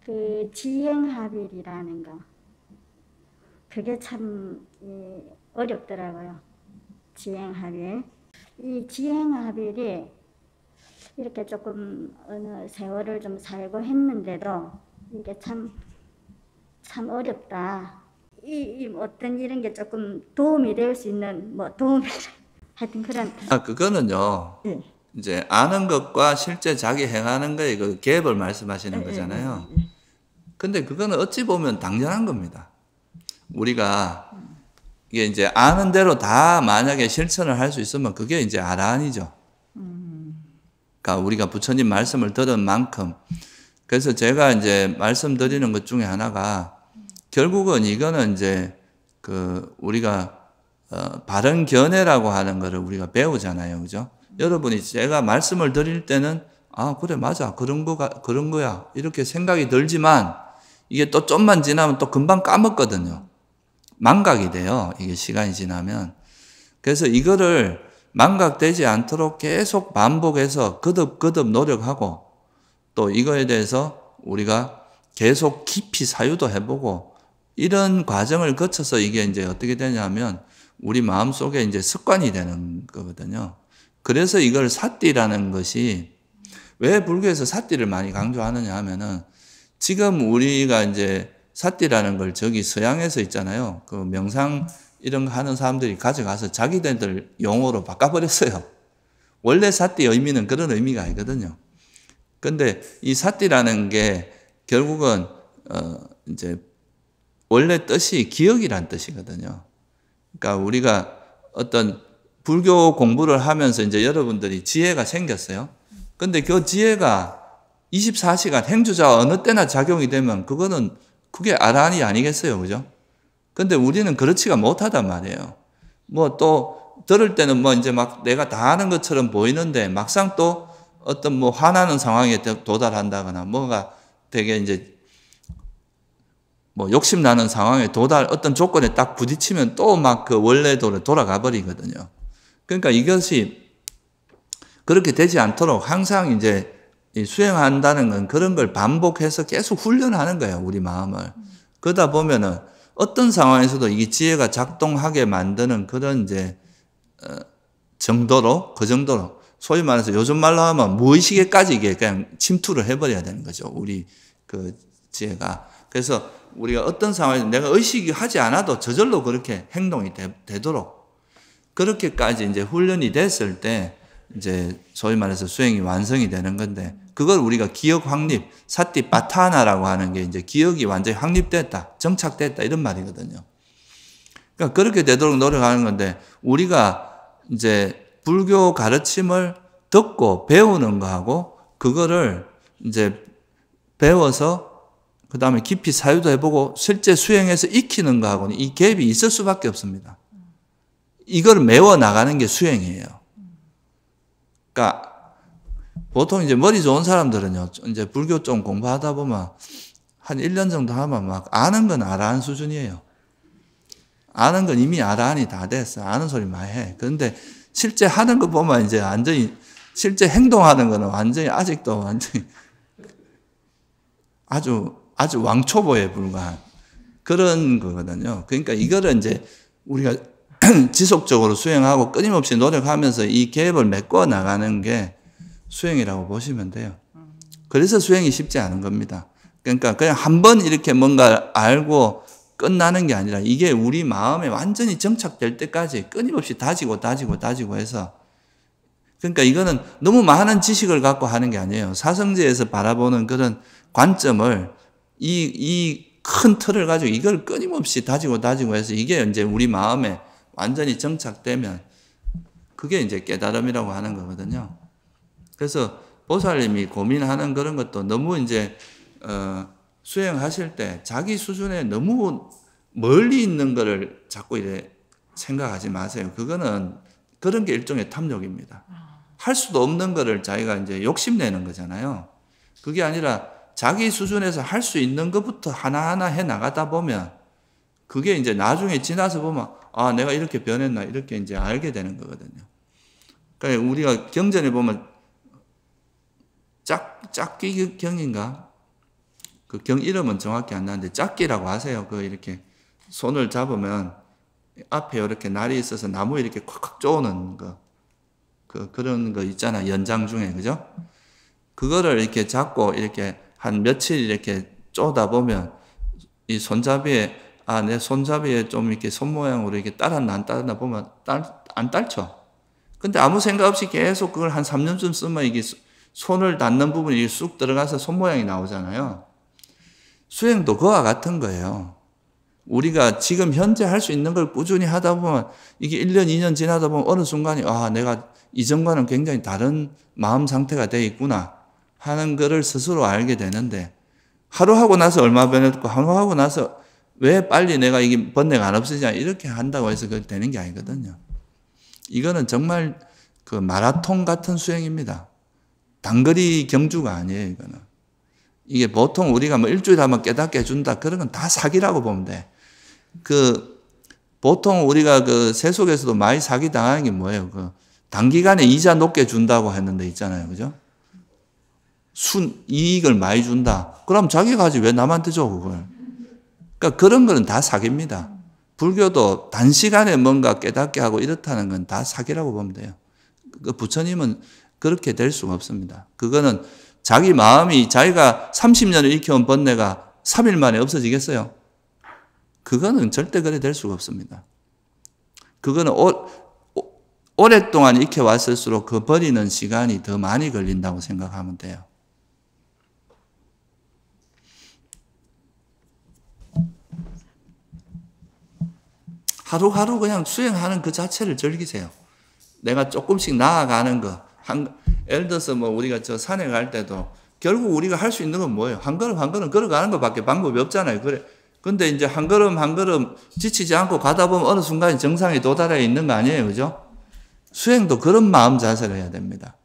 그 지행합일이라는 거, 그게 참 어렵더라고요. 지행합일. 이 지행합일이 이렇게 조금 어느 세월을 좀 살고 했는데도 이게 참 어렵다. 어떤 이런 게 조금 도움이 될 수 있는 도움이 하여튼 그런. 그거는요. 예. 이제 아는 것과 실제 자기 행하는 거에 그 갭을 말씀하시는 거잖아요. 근데 그거는 어찌 보면 당연한 겁니다. 우리가 이게 이제 아는 대로 다 만약에 실천을 할 수 있으면 그게 이제 아라한이죠. 그러니까 우리가 부처님 말씀을 들은 만큼. 그래서 제가 이제 말씀드리는 것 중에 하나가 결국은 이거는 이제 우리가 바른 견해라고 하는 거를 우리가 배우잖아요. 그죠? 여러분이 제가 말씀을 드릴 때는 그래 맞아 그런 거야 이렇게 생각이 들지만 이게 또 좀만 지나면 또 금방 까먹거든요. 망각이 돼요. 이게 시간이 지나면. 그래서 이거를 망각되지 않도록 계속 반복해서 거듭 노력하고 또 이거에 대해서 우리가 계속 깊이 사유도 해보고 이런 과정을 거쳐서 이게 이제 어떻게 되냐면 우리 마음속에 이제 습관이 되는 거거든요. 그래서 이걸 사띠라는 것이 왜 불교에서 사띠를 많이 강조하느냐 하면은 지금 우리가 이제 사띠라는 걸 저기 서양에서 있잖아요. 그 명상 이런 거 하는 사람들이 가져가서 자기들 용어로 바꿔버렸어요. 원래 사띠 의미는 그런 의미가 아니거든요. 근데 이 사띠라는 게 결국은 이제 원래 뜻이 기억이란 뜻이거든요. 그러니까 우리가 어떤 불교 공부를 하면서 이제 여러분들이 지혜가 생겼어요. 근데 그 지혜가 24시간 행주자와 어느 때나 작용이 되면 그게 아라한이 아니겠어요. 그죠? 근데 우리는 그렇지가 못하단 말이에요. 또 들을 때는 이제 막 내가 다 아는 것처럼 보이는데 막상 또 어떤 화나는 상황에 도달한다거나 뭔가 되게 이제 욕심나는 상황에 어떤 조건에 딱 부딪히면 또 막 그 원래대로 돌아가 버리거든요. 그러니까 이것이 그렇게 되지 않도록 항상 이제 수행한다는 건 그런 걸 반복해서 계속 훈련하는 거예요, 우리 마음을. 그러다 보면은 어떤 상황에서도 이 지혜가 작동하게 만드는 그런 이제 정도로, 소위 말해서 요즘 말로 하면 무의식에까지 이게 그냥 침투를 해버려야 되는 거죠, 우리 그 지혜가. 그래서 우리가 어떤 상황에서 내가 의식이 하지 않아도 저절로 그렇게 행동이 되도록 그렇게까지 이제 훈련이 됐을 때 이제 소위 말해서 수행이 완성이 되는 건데 그걸 우리가 기억 확립, 사띠빠타나라고 하는 게 이제 기억이 완전히 확립됐다, 정착됐다 이런 말이거든요. 그러니까 그렇게 되도록 노력하는 건데 우리가 이제 불교 가르침을 듣고 배우는 거하고 그거를 이제 배워서 그 다음에 깊이 사유도 해보고 실제 수행해서 익히는 거하고는 이 갭이 있을 수밖에 없습니다. 이걸 메워 나가는 게 수행이에요. 그러니까 보통 이제 머리 좋은 사람들은요, 이제 불교 좀 공부하다 보면 한 1년 정도 하면 막 아는 건 아라한 수준이에요. 아는 건 이미 아라한이 다 됐어. 아는 소리 많이 해. 그런데 실제 하는 거 보면 이제 완전히 실제 행동하는 거는 완전히 아직도 완전히 아주 왕초보에 불과한 그런 거거든요. 그러니까 이거를 이제 우리가 지속적으로 수행하고 끊임없이 노력하면서 이 갭을 메꿔 나가는 게 수행이라고 보시면 돼요. 그래서 수행이 쉽지 않은 겁니다. 그러니까 그냥 한 번 이렇게 뭔가 알고 끝나는 게 아니라 이게 우리 마음에 완전히 정착될 때까지 끊임없이 다지고 해서 그러니까 이거는 너무 많은 지식을 갖고 하는 게 아니에요. 사성제에서 바라보는 그런 관점을 이 큰 틀을 가지고 이걸 끊임없이 다지고 해서 이게 이제 우리 마음에 완전히 정착되면 그게 이제 깨달음이라고 하는 거거든요. 그래서 보살님이 고민하는 그런 것도 너무 이제 수행하실 때 자기 수준에 너무 멀리 있는 거를 자꾸 이래 생각하지 마세요. 그거는 그런 게 일종의 탐욕입니다. 할 수도 없는 거를 자기가 이제 욕심내는 거잖아요. 그게 아니라 자기 수준에서 할 수 있는 것부터 하나하나 해 나가다 보면 그게 이제 나중에 지나서 보면 내가 이렇게 변했나 이렇게 이제 알게 되는 거거든요. 그러니까 우리가 경전에 보면 짝기경인가 그 경 이름은 정확히 안 나는데 짝기라고 하세요. 그 이렇게 손을 잡으면 앞에 이렇게 날이 있어서 나무에 이렇게 콱콱 쪼는 거. 그런 거 있잖아. 연장 중에. 그죠? 그거를 이렇게 잡고 이렇게 한 며칠 이렇게 쪼다 보면 이 손잡이에, 내 손잡이에 좀 이렇게 손 모양으로 이렇게 따랐나 안 따랐나 보면 안 딸쳐. 근데 아무 생각 없이 계속 그걸 한 3년쯤 쓰면 이게 손을 닿는 부분이 쑥 들어가서 손 모양이 나오잖아요. 수행도 그와 같은 거예요. 우리가 지금 현재 할 수 있는 걸 꾸준히 하다 보면 이게 1년, 2년 지나다 보면 어느 순간에 내가 이전과는 굉장히 다른 마음 상태가 돼 있구나 하는 거를 스스로 알게 되는데 하루 하고 나서 얼마 변했고 하루 하고 나서 왜 빨리 내가 이게 번뇌가 안 없어지냐 이렇게 한다고 해서 그게 되는 게 아니거든요. 이거는 정말 그 마라톤 같은 수행입니다. 단거리 경주가 아니에요, 이거는. 이게 보통 우리가 뭐 일주일에 한번 깨닫게 해준다. 그런 건 다 사기라고 보면 돼. 보통 우리가 그 세속에서도 많이 사기 당하는 게 뭐예요? 단기간에 이자 높게 준다고 했는데 있잖아요. 그죠? 이익을 많이 준다. 그럼 자기가 하지 왜 남한테 줘, 그걸. 그러니까 그런 거는 다 사기입니다. 불교도 단시간에 뭔가 깨닫게 하고 이렇다는 건 다 사기라고 보면 돼요. 부처님은 그렇게 될 수가 없습니다. 그거는 자기 마음이 자기가 30년을 익혀온 번뇌가 3일 만에 없어지겠어요? 그거는 절대 그래 될 수가 없습니다. 그거는 오랫동안 익혀왔을수록 그 버리는 시간이 더 많이 걸린다고 생각하면 돼요. 하루하루 그냥 수행하는 그 자체를 즐기세요. 내가 조금씩 나아가는 거. 예를 들어서 뭐 우리가 저 산에 갈 때도 결국 우리가 할 수 있는 건 뭐예요? 한 걸음 한 걸음 걸어가는 것밖에 방법이 없잖아요. 그래. 근데 이제 한 걸음 한 걸음 지치지 않고 가다 보면 어느 순간 정상에 도달해 있는 거 아니에요. 그죠? 수행도 그런 마음 자세를 해야 됩니다.